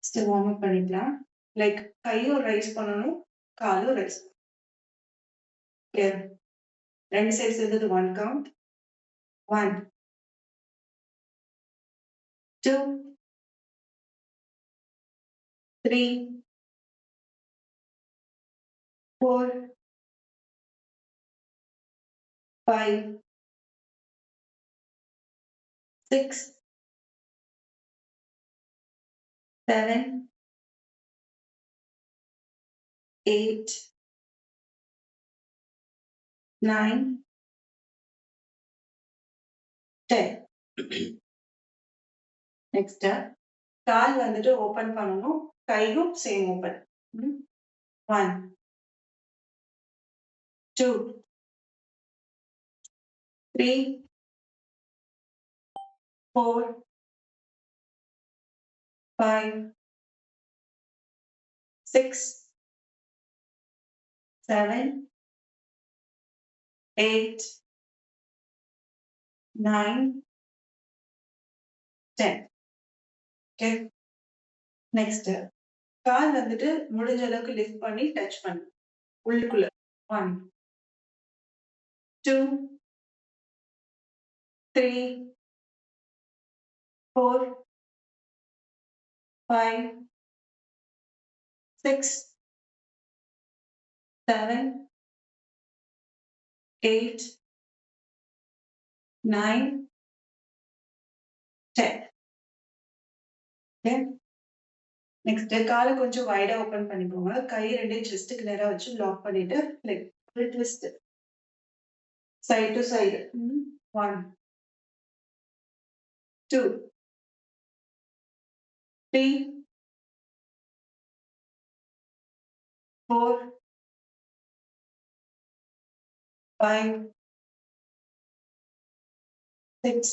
Still warm up பண்ணிக்கலாம். Like கையும் rice பண்ணணும், காலும் ரைஸ். கிளியர்? 2 சைடு சேர்ந்தது 1 கவுண்ட். 1, 2, 3, 4, 5, 6, 7, 8, 9, 10. நெக்ஸ்ட் கால் வந்துட்டு ஓபன் பண்ணணும், கையும் same open. 1, 2, 3, 4, 5, 6, 7, 8, 9, 10. Okay. Next call வந்துட்டு முடிஞ்ச அளவுக்கு லிஃப்ட் பண்ணி டச் பண்ணு உள்ளுக்குள்ள. 1, 2, 3, 4, 5, 6, 7, 8, 9, 10. ஓகே. நெக்ஸ்ட் காலை கொஞ்சம் வைடா ஓபன் பண்ணிக்கோங்க. கை 2 செஸ்ட்க்கு நேரா வச்சு லாக் பண்ணிட்டு லைக் ஒரு twist side to side. 1, 2, 3, 4, 5, 6,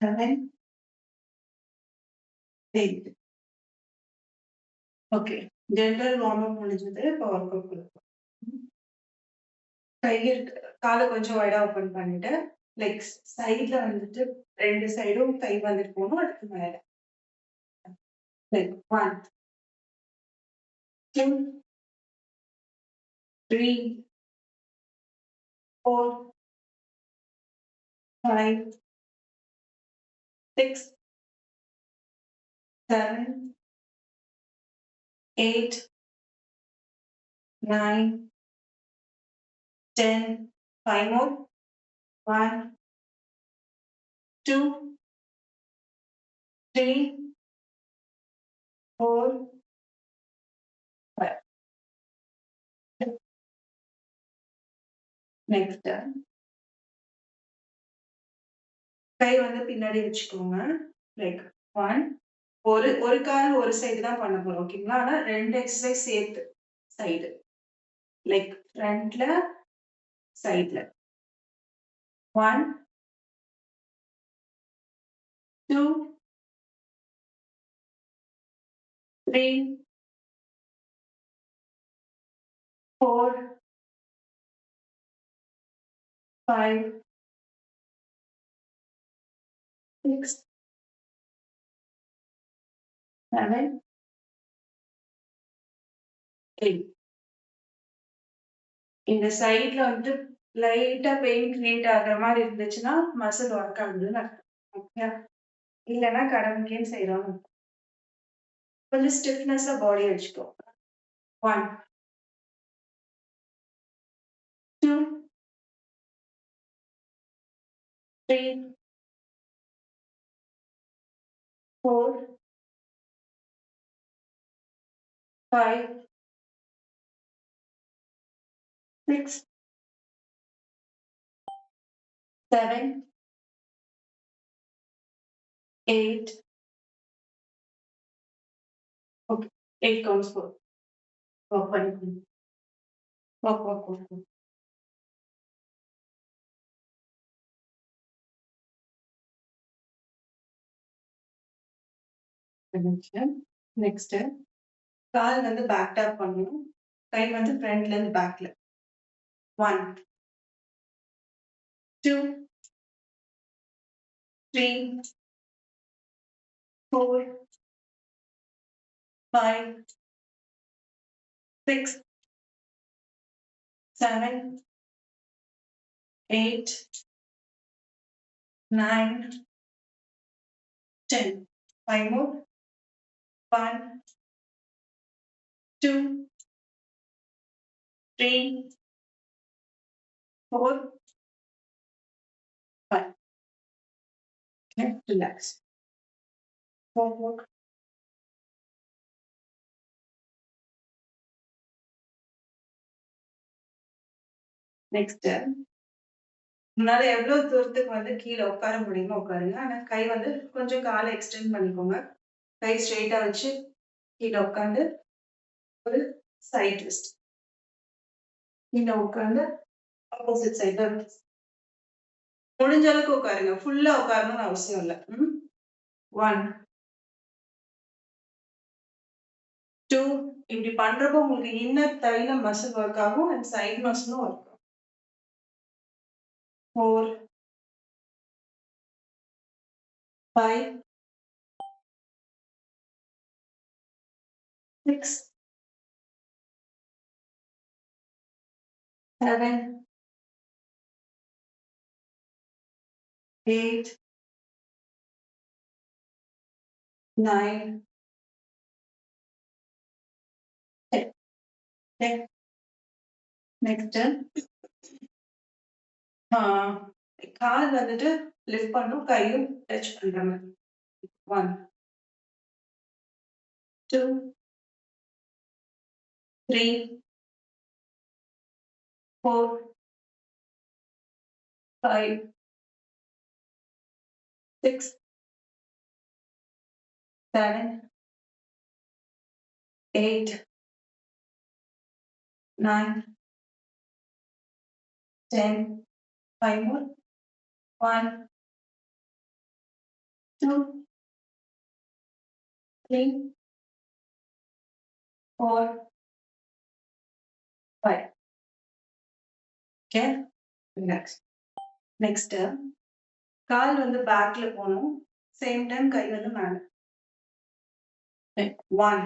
7, 8. Okay. General warm up முடிஞ்சது. இப்போ ஒர்க் அவுட் கொடுப்போம். காலை கொஞ்சம் வைடா ஓபன் பண்ணிட்டு லைக் சைடுல வந்துட்டு 2 சைடும் கை வந்துட்டு போகணும். அடுத்து மேல லைக் 1, 2, 3, 4, 5, 6, 7, 8, 9, 10. 5 more. 1, 2, 3, 4, 5. நெக்ஸ்ட் கை வந்து பின்னாடி வச்சுக்கோங்க. லைக் 1, ஒரு கால் ஒரு சைடு தான் பண்ண போறோம். ஓகேங்களா? ஆனா 2 எக்ஸர்சைஸ் சேர்த்து சைடு லைக் ஃப்ரண்ட்ல சைடுல. 1, 2, 3, 4, 5, 6, 7, 8. இந்த சைடுல வந்து லைட்டா பெயின் கிரியேட் ஆகுற மாதிரி இருந்துச்சுன்னா மசில் ஒர்க் ஆகுதுன்னு அர்த்தம். ஓகே. இல்லைன்னா கடமைக்கேன்னு செய்யறோம். கொஞ்சம் ஸ்டிஃப்னஸா பாடி வச்சுக்கோ. 1, 2, 3, 4, 5, 6, 7, 8. Okay. 8 counts for. Walk பண்ணிக்கோங்க. Walk. நெக்ஸ்ட் கால் வந்து பேக் டாப் பண்ணணும். கை வந்து ஃப்ரண்ட்ல இருந்து பேக்ல. 1, 2, 3, 4, 5, 6, 7, 8, 9, 10. 5 more. 1, 2, 3, 4, 5. Okay, relax. Forward. Next. உங்களால எவ்வளவு தூரத்துக்கு வந்து கீழே உட்கார முடியுமோ உட்காருங்க. ஆனா கை வந்து கொஞ்சம் காலை எக்ஸ்டெண்ட் பண்ணிக்கோங்க. கை ஸ்ட்ரெயிட்டா வச்சு கீழே உட்காந்து ஒரு சைட் ட்விஸ்ட். கீழே உட்காந்து ஆப்போசிட் சைடு முடிஞ்ச அளவுக்கு உட்காருங்க. ஃபுல்லா உட்காரணும்னு அவசியம் இல்லை. 1, 2 இப்படி பண்றப்போ உங்களுக்கு இன்னர் தைல மசில் ஒர்க் ஆகும் அண்ட் சைட் மசிலும் ஒர்க் ஆகும். 4, 5, 6, 7, 8, 9, 10. Okay. Next. கால் வந்துட்டு லிஃப்ட் பண்ணும், கையும் டச் பண்ற மாதிரி. 1, 2, 3, 4, 5, 6, 7, 8, 9, 10. 5 more. 1, 2, 3, 4, 5. Okay. Relax. Next. கால் வந்து பேக்ல போகணும். சேம் டைம் கை வந்து மேல. 1,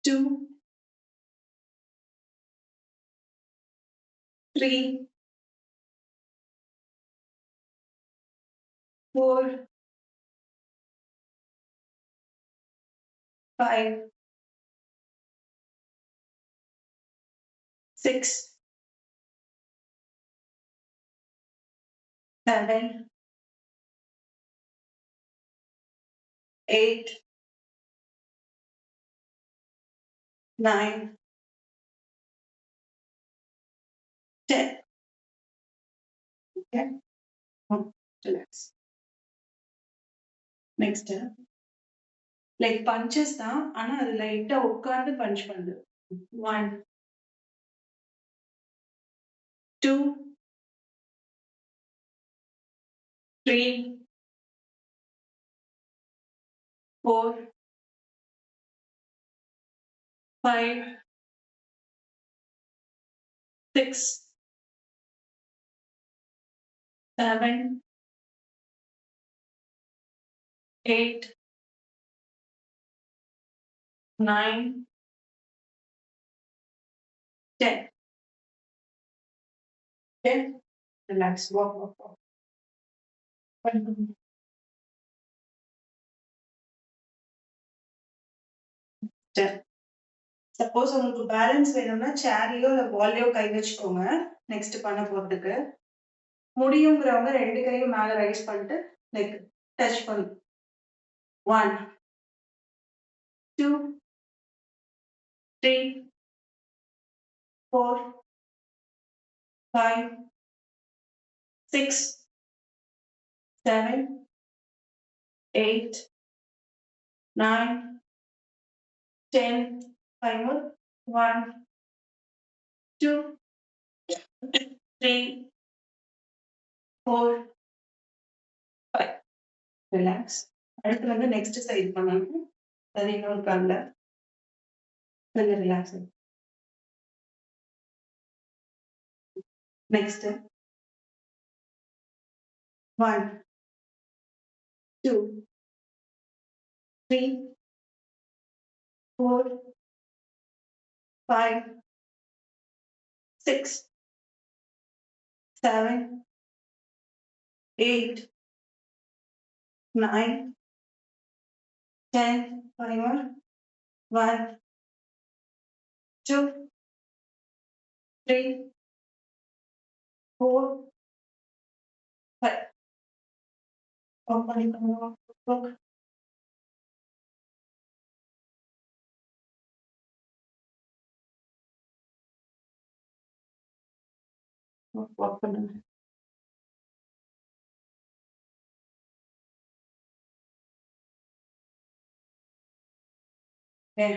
2, 3, 4, 5, 6, 7, 8, 9, 10. Okay. Relax. Next. Like punches தான். ஆனா அது லைட்டா உட்கார்ந்து பஞ்ச் பண்ணுது. 1, 2, 3, 4, 5, 6, 7, 8, 9, 10. Okay. Relax. Walk, walk, walk. Suppose உங்களுக்கு பேலன்ஸ் வேணும்னா சேர்லயோ இல்ல வால்லயோ கை வச்சுக்கோங்க. நெக்ஸ்ட் பண்ண போறதுக்கு முடியுங்கிறவங்க 2 கையும் மேல ரைஸ் பண்ணிட்டு லைக் டச் பண்ணு. 1, 2, 3, 4, 5, 6, 7, 8, 9, 10. 5 more. 1, 2, 3, 4, 5. ரிலாக்ஸ். அடுத்து வந்து நெக்ஸ்ட் சைடு பண்ணணும். அது இன்னொரு கால்ல. கொஞ்சம் relax. Next 1, 2, 3, 4, 5, 6, 7, 8, 9, 10. 5 more. 1, 2, 3, 4, 5. Open the book. Open. Okay.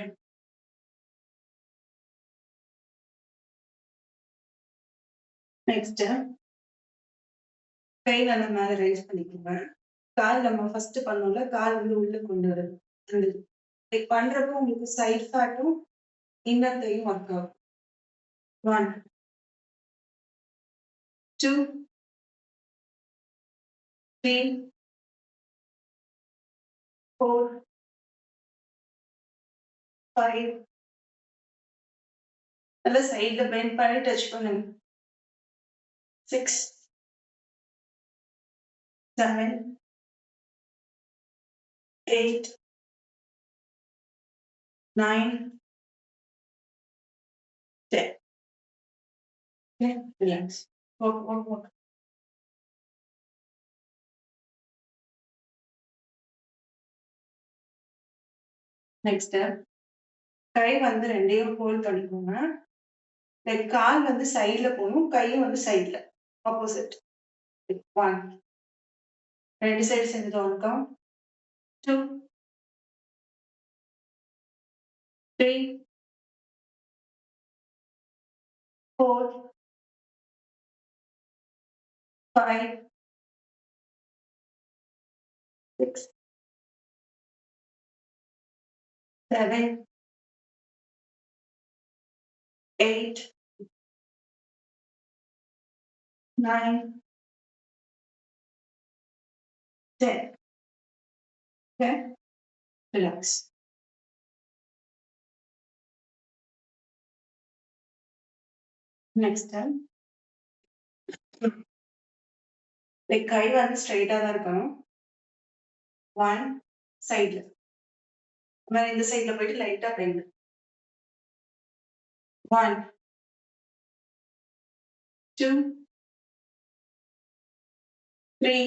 Next, கை வந்து மேல ரைஸ் பண்ணிக்கோங்க. கால் நம்ம ஃபர்ஸ்ட் பண்ணோம்ல, கால் வந்து உள்ள கொண்டு வரணும். அந்த லைக் பண்றப்போ உங்களுக்கு சைட் ஃபேட்டும் இன்னர் தையும் ஒர்க் ஆகும். 1, 2, 3, 4, 5. நல்லா சைடுல பெண்ட் பண்ணி டச் பண்ணுங்க. 6, 7, 8, 9, 10. Okay, relax. Walk. நெக்ஸ்ட் கை வந்து ரெண்டையும் ஹோல்ட் பண்ணிக்கோங்க. லைக் கால் வந்து சைடுல போகணும், கையும் வந்து சைடுல ஆப்போசிட். 1, ரெண்டு சைடு சேர்ந்து one count. 2, 3, 4, 5, 6, 7, 8, 9, 10. Okay, relax. Next time, like கை வந்து ஸ்ட்ரைட்டா தான் இருக்கணும். 1, சைடுல இந்த சைடுல போயிட்டு லைட்டா பெண்ட். 1, 2, 3,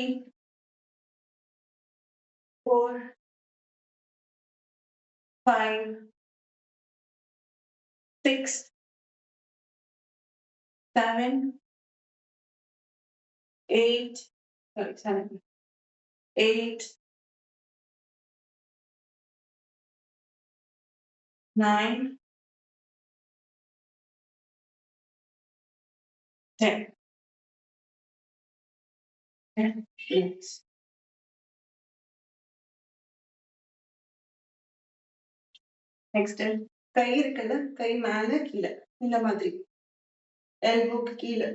4, 5, 6, 7, 8, 8, 9, 10. Okay, relax. நெக்ஸ்ட் கை இருக்குல்ல, கை மேல கீழே இந்த மாதிரி எல்போக்கு கீழே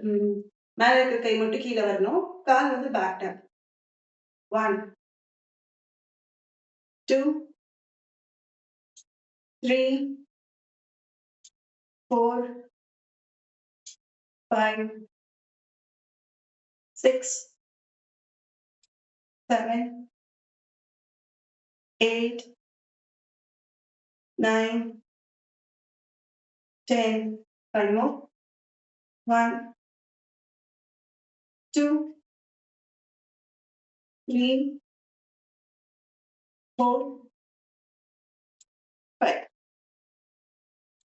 மேல இருக்க கை மட்டும் கீழே வரணும். கால் வந்து back tape. 1, 2, 3, 4, 5, 6, 7, 8, 9, 10. 5 more. 1, 2, 3, 4, 5.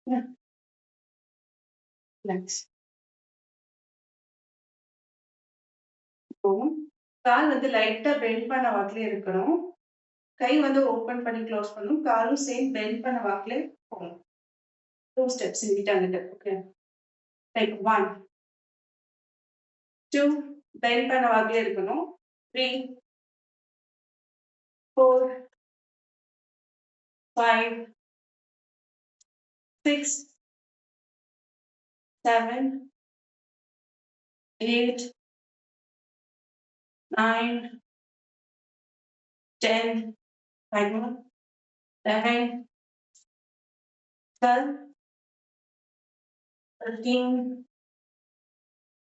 Yeah. Relax. இப்போ கால் வந்து லைட்டா பெண்ட் பண்ண வாக்குல இருக்கணும். கை வந்து ஓபன் பண்ணி க்ளோஸ் பண்ணணும். காலும் சேம் பெண்ட் பண்ண வாக்குல போகணும். 2 steps இங்கிட்ட அங்கிட்ட. ஓகே, லைக் 1, 2 பெண்ட் பண்ண வாக்குல இருக்கணும். 3, 4, 5, 6, 7, 8, 9, 10, 11, 12, 13,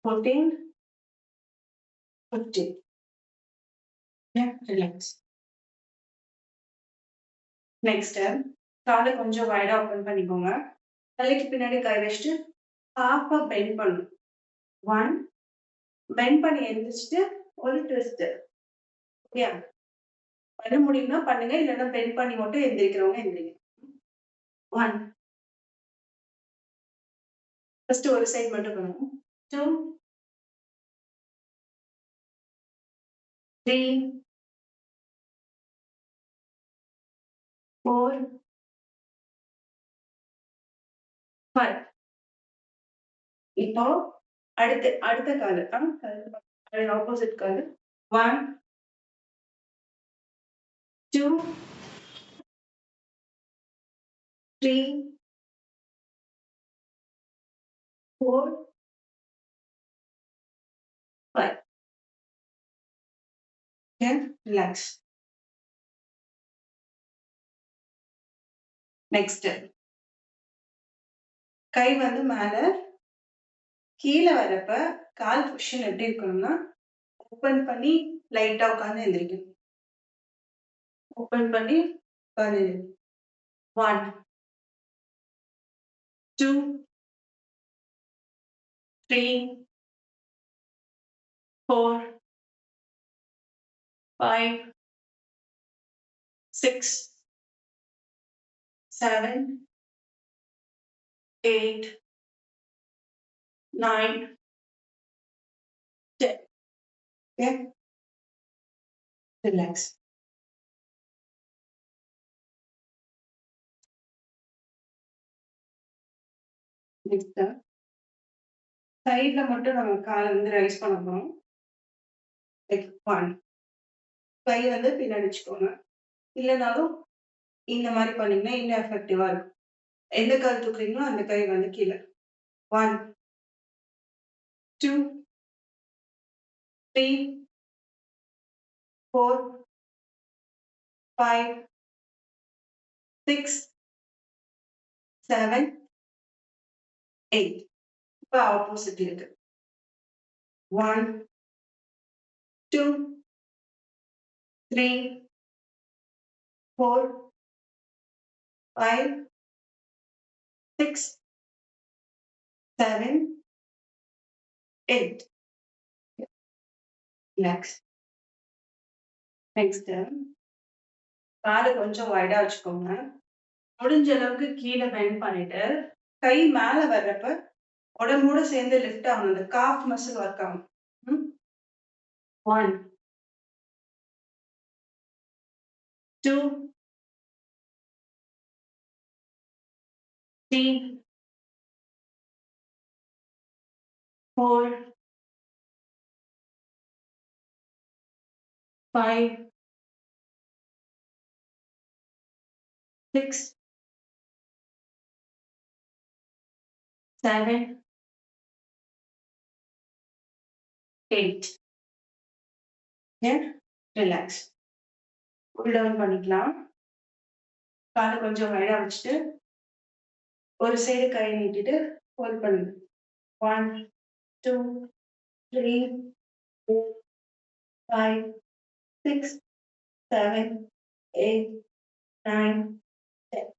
14, 15. Yeah, relax. நெக்ஸ்ட் காலை கொஞ்சம் வைடா ஓப்பன் பண்ணிக்கோங்க. தலைக்கு பின்னாடி கை வச்சுட்டு ஹாஃபா பெண்ட் பண்ணணும். 1 பெண்ட் பண்ணி எந்திரிச்சிட்டு ஒரு ட்விஸ்ட். ஓகேயா? பண்ண முடியும்னா பண்ணுங்க. இல்லைன்னா பெண்ட் பண்ணி மட்டும் எந்திரிக்கிறவங்க எந்திரிங்க. 1 ஃபர்ஸ்ட் ஒரு சைடு மட்டும் பண்ணுவோம். 2 3 4 5. இப்போ அடுத்த காலு ஆப்போசிட் காலு. 1 2 3 4 5. Okay, relax. நெக்ஸ்ட் கை வந்து மேல கீழ வரப்ப கால் பொசிஷன் எப்படி இருக்கணும்னா ஓப்பன் பண்ணி லைட்டா உட்கார்ந்து எந்திரிக்கணும். ஓப்பன் பண்ணி உட்கார்ந்து 1 2 3 4 5 6 7 8 9 10. Okay, relax. நெக்ஸ்ட் சைட்ல மட்டும் நம்ம காலை வந்து ரைஸ் பண்ண போறோம். லைக் 1 கை வந்து பின்னாடி வச்சுக்கோங்க. இல்லைனாலும் இந்த மாதிரி பண்ணீங்கன்னா இன்னும் எஃபெக்டிவா இருக்கும். எந்த கால் தூக்குறீங்களோ அந்த கை வந்து கீழே. 1 2 3 4 5 6 7 8. இப்போ ஆப்போசிட் இருக்கு. 1 2 3 4 5 6 7 8. ரிலாக்ஸ். நெக்ஸ்ட் காலை கொஞ்சம் வைடா வச்சுக்கோங்க. முடிஞ்ச அளவுக்கு கீழே பெண்ட் பண்ணிட்டு கை மேல வர்றப்ப உடம்போட சேர்ந்து லிஃப்ட் ஆகணும். இந்த காஃப் மசில் ஒர்க் ஆகும். 1 2 3 4 5 6 7 8. ரிலாக்ஸ். புல் டவுன் பண்ணிக்கலாம். காலை கொஞ்சம் வைடா வச்சுட்டு ஒரு சைடு கை நீட்டிட்டு ஹோல்ட் பண்ணுங்க. 1 2 3 4 5 6 7 8 9 10.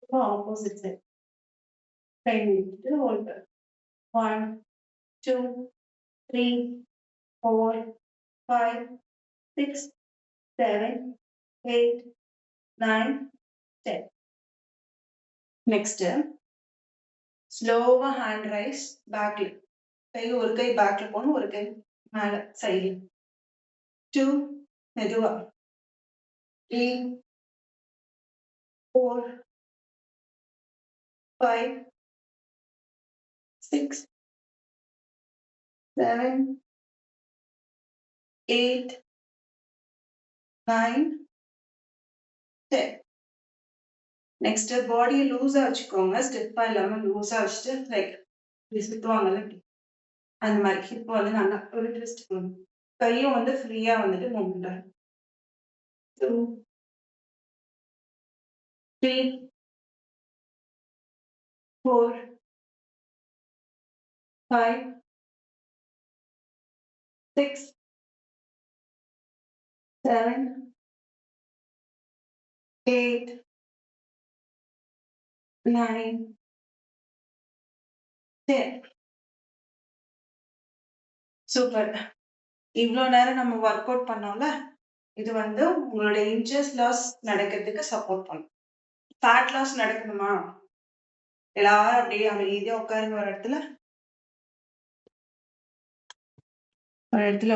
இப்போ ஆப்போசிட் சைடு கை நீட்டிட்டு ஹோல்ட் பண்ணுங்க. 1 2 3 4 5 6 7 8 9 10. நெக்ஸ்ட் ஸ்லோவா ஹேண்ட் ரைஸ் பேக்ல. ஒரு கை பேக்ல போகணும், ஒரு கை மேல சைடுல. 2 மெதுவா 3 4 5 6 7 8 9 10. நெக்ஸ்ட் பாடியை லூஸா வச்சுக்கோங்க. ஸ்டெப்பா இல்லாம லூஸா வச்சுட்டு லைக் சுத்துவாங்கல்ல அந்த மாதிரி ஹிப் வந்து நல்லா ஒரு ட்விஸ்ட் கொடுங்க. கையும் வந்து ஃப்ரீயா வந்துட்டு மூவ் பண்றாரு. 2, 3, 4, 5, 6, 7, 8, 9, 10. சூப்பர். இவ்ளோ நேரம் நம்ம ஒர்க் அவுட் பண்ணோம்ல, இது வந்து உங்களுடைய இன்ச்சஸ் லாஸ் நடக்கிறதுக்கு சப்போர்ட் பண்ணும். ஃபேட் லாஸ் நடக்கணுமா? எல்லாரும் அப்படியே அமைதியா உட்காருங்க ஒரு இடத்துல. ஒரு இடத்துல